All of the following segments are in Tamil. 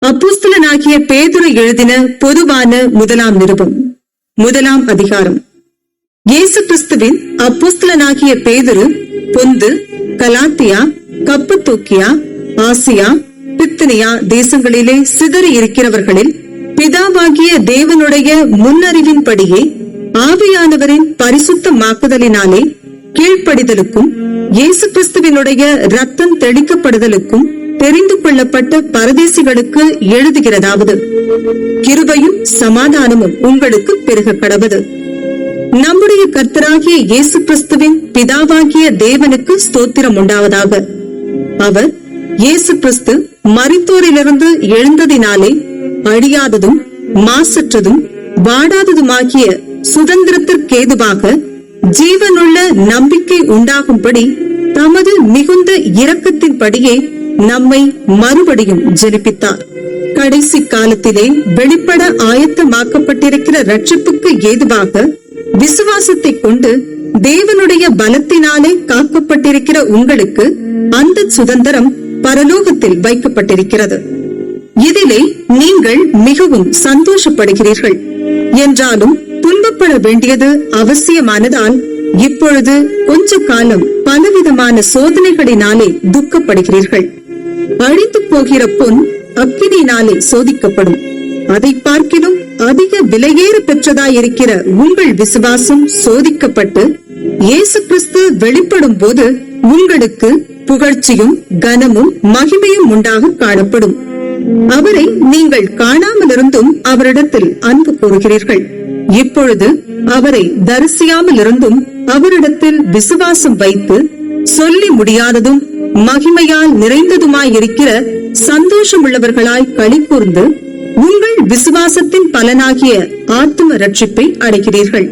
அப்போஸ்தலனாகிய பேதுரு எழுதின பொதுவான முதலாம் நிருபம். 1ஆம் அதிகாரம். இயேசு கிறிஸ்துவின் அப்போஸ்தலனாகிய பேதுரு பொந்து, கலாத்தியா, கப்பத்தோக்கியா, ஆசியா, பித்தினியா தேசங்களிலே சிதறி இருக்கிறவர்களில் பிதாவாகிய தேவனுடைய முன்னறிவின்படியே ஆவியானவரின் பரிசுத்தமாக்குதலினாலே கீழ்ப்படிதலுக்கும் இயேசு கிறிஸ்துவினுடைய இரத்தம் தெளிக்கப்படுதலுக்கும் தெரிந்து கொள்ளப்பட்ட பரதேசிகளுக்கு எழுதுகிறதாவது, கிருபையும் சமாதானமும் உங்களுக்கு பெருக கடவது. நம்முடைய கர்த்தராகிய இயேசு கிறிஸ்துவின் பிதாவாகிய தேவனுக்கு ஸ்தோத்திரம் உண்டாவதாக. அவர் இயேசு கிறிஸ்து மரித்தோரிலிருந்து எழுந்ததினாலே அழியாததும் மாசற்றதும் வாடாததுமாகிய சுதந்திரத்திற்கேதுவாக ஜீவனுள்ள நம்பிக்கை உண்டாகும்படி தமது மிகுந்த இரக்கத்தின்படியே நம்மை மறுபடியும் ஜெனிப்பித்தார். கடைசி காலத்திலே வெளிப்பட ஆயத்தமாக்கப்பட்டிருக்கிற ரட்சிப்புக்கு ஏதுவாக விசுவாசத்தை கொண்டு தேவனுடைய பலத்தினாலே காக்கப்பட்டிருக்கிற உங்களுக்கு அந்த சுதந்திரம் பரலோகத்தில் வைக்கப்பட்டிருக்கிறது. இதிலே நீங்கள் மிகவும் சந்தோஷப்படுகிறீர்கள். என்றாலும் துன்பப்பட வேண்டியது அவசியமானதால் இப்பொழுது கொஞ்ச காலம் பலவிதமான சோதனைகளினாலே துக்கப்படுகிறீர்கள். அழிந்து போகிற பொன் அக்கினியினாலே சோதிக்கப்படும். அதை பார்க்கிலும் அதிக விலையேற பெற்றதாயிருக்கிற உங்கள் விசுவாசம் சோதிக்கப்பட்டு இயேசு கிறிஸ்து வெளிப்படும் போது உங்களுக்கு புகழ்ச்சியும் கனமும் மகிமையும் உண்டாக காணப்படும். அவரை நீங்கள் காணாமல் இருந்தும் அவரிடத்தில் அன்பு கூறுகிறீர்கள். இப்பொழுது அவரை தரிசியாமல் இருந்தும் அவரிடத்தில் விசுவாசம் வைத்து சொல்லி முடியாததும் மகிமையால் நிறைந்ததுமாயிருக்கிற சந்தோஷமுள்ளவர்களாய் களி கூர்ந்து உங்கள் விசுவாசத்தின் பலனாகிய ஆத்தும ரட்சிப்பை அடைகிறீர்கள்.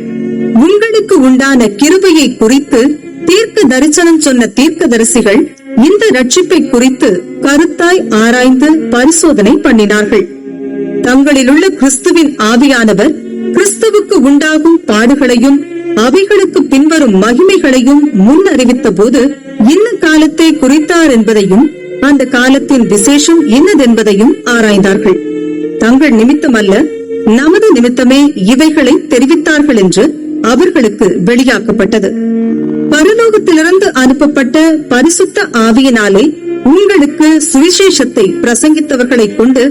உங்களுக்கு உண்டான கிருபையை குறித்து தீர்க்க தரிசனம் சொன்ன தீர்க்கதரிசிகள் இந்த ரட்சிப்பை குறித்து கருத்தாய் ஆராய்ந்து பரிசோதனை பண்ணினார்கள். தங்களிலுள்ள கிறிஸ்துவின் ஆவியானவர் கிறிஸ்துவுக்கு உண்டாகும் பாடுகளையும் அவைகளுக்கு பின்வரும் மகிமைகளையும் முன் அறிவித்த போது இன்ன காலத்தை குறித்தார் என்பதையும் அந்த காலத்தின் விசேஷம் இன்னதென்பதையும் ஆராய்ந்தார்கள். தங்கள் நிமித்தம் அல்ல, நமது நிமித்தமே இவைகளை தெரிவித்தார்கள் என்று அவர்களுக்கு வெளியாக்கப்பட்டது. பரலோகத்திலிருந்து அனுப்பப்பட்ட பரிசுத்த ஆவியினாலே உங்களுக்கு சுவிசேஷத்தை பிரசங்கித்தவர்களை கொண்டு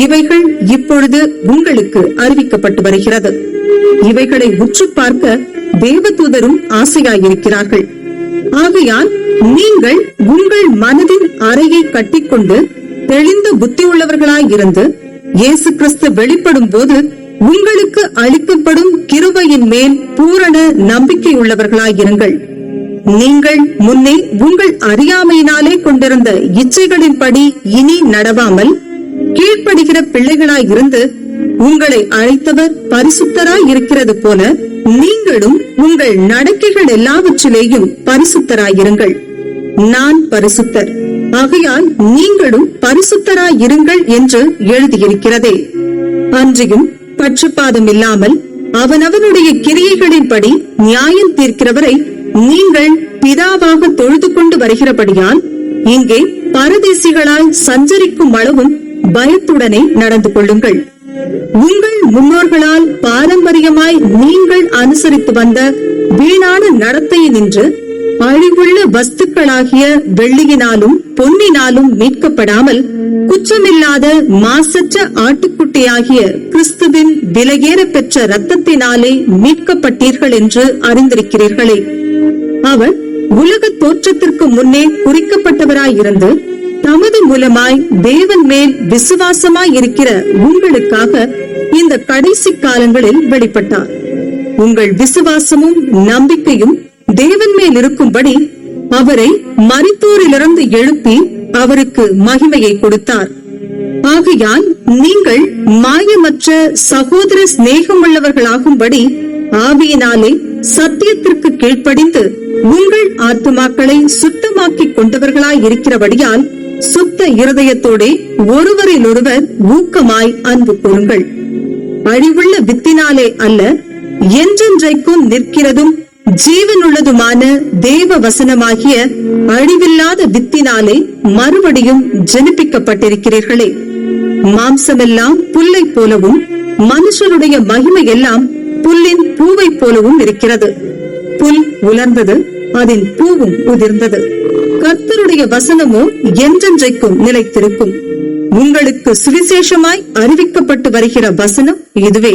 இவைகள் இப்பொழுது உங்களுக்கு அறிவிக்கப்பட்டு வருகிறது. இவைகளை உற்று பார்க்க தேவதூதரும் ஆசையாயிருக்கிறார்கள். ஆகையால் நீங்கள் உங்கள் மனதின் அறையை கட்டிக்கொண்டு தெளிந்த புத்தி உள்ளவர்களாயிருந்து இயேசு கிறிஸ்து வெளிப்படும் போது உங்களுக்கு அளிக்கப்படும் கிருபையின் மேல் பூரண நம்பிக்கை உள்ளவர்களாயிருங்கள். நீங்கள் முன்னே உங்கள் அறியாமையினாலே கொண்டிருந்த இச்சைகளின்படி இனி நடவாமல் கீழ்ப்படுகிற பிள்ளைகளாயிருந்து உங்களை அழைத்தவர் பரிசுத்தராய் இருக்கிறது போல நீங்களும் உங்கள் நடக்கைகள் எல்லாவற்றிலேயும் பரிசுத்தராயிருங்கள். நான் பரிசுத்தர், ஆகையால் நீங்களும் பரிசுத்தராயிருங்கள் என்று எழுதியிருக்கிறதே. அன்றியும் பட்சபாதம் இல்லாமல் அவனவனுடைய கிரியைகளின்படி நியாயம் தீர்க்கிறவரை நீங்கள் பிதாவாக தொழுது கொண்டு வருகிறபடியால் இங்கே பரதேசிகளாய் சஞ்சரிக்கும் அளவும் பயத்துடனே நடந்து கொள்ளுங்கள். உங்கள் முன்னோர்களால் பாரம்பரியமாய் நீங்கள் அனுசரித்து வந்த வீணான நடத்தையை நின்று அழிவுள்ள வஸ்துக்களாகிய வெள்ளியினாலும் பொன்னினாலும் மீட்கப்படாமல் குற்றமில்லாத மாசற்ற ஆட்டுக்குட்டியாகிய கிறிஸ்துவின் விலையேற பெற்ற இரத்தத்தினாலே மீட்கப்பட்டீர்கள் என்று அறிந்திருக்கிறீர்களே. அவர் உலக தோற்றத்திற்கு முன்னே குறிக்கப்பட்டவராயிருந்து தமது மூலமாய் தேவன் மேல் விசுவாசமாய் இருக்கிற உங்களுக்காக இந்த கடைசி காலங்களில் வெளிப்பட்டார். உங்கள் விசுவாசமும் நம்பிக்கையும் தேவன் மேல் இருக்கும்படி அவரை மரித்தோரிலிருந்து எழுப்பி அவருக்கு மகிமையை கொடுத்தார். ஆகையால் நீங்கள் மாயமற்ற சகோதர சிநேகமுள்ளவர்களாகும்படி ஆவியினாலே சத்தியத்திற்கு கீழ்ப்படிந்து உங்கள் ஆத்துமாக்களை சுத்தமாக்கிக் கொண்டவர்களாய் இருக்கிறபடியால் சுத்த இருதயத்தோடே ஒருவரிலொருவர் ஊக்கமாய் அன்பு கூறுங்கள். அழிவுள்ள வித்தினாலே அல்ல, என்றென்றைக்கும் நிற்கிறதும் ஜீவனுள்ளதுமான தேவ வசனமாகிய அழிவில்லாத வித்தினாலே மறுபடியும் ஜனிப்பிக்கப்பட்டிருக்கிறீர்களே. மாம்சமெல்லாம் புல்லை போலவும் மனுஷருடைய மகிமை எல்லாம் புல்லின் பூவை போலவும் இருக்கிறது. புல் உலர்ந்தது, அதன் பூவும் உதிர்ந்தது. கர்த்தருடைய வசனமோ என்றென்றைக்கும் நிலைத்திருக்கும். உங்களுக்கு சுவிசேஷமாய் அறிவிக்கப்பட்டு வருகிற வசனம் இதுவே.